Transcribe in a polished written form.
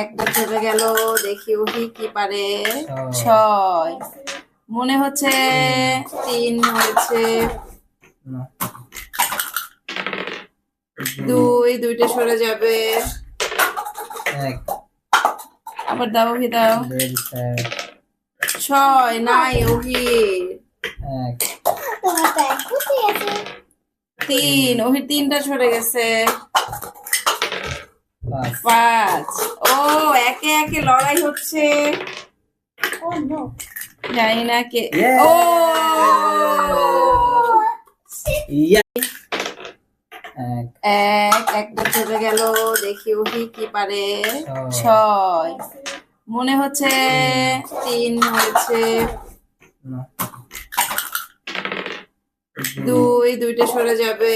একটা চলে গেল। দেখি ওহি কি পারে। 6 মনে হচ্ছে 3 হয়েছে। 2টা সরে যাবে। আবার দাও ওহি দাও। 6 নাই ওহি। 3 ওহি 3টা সরে গেছে। 5 ও একে একে লড়াই হচ্ছে। জানি না কে। ও একটা চলে গেল। দেখি ওহি কি পারে। 6 মনে হচ্ছে 3 হয়েছে। 2টা সরে যাবে।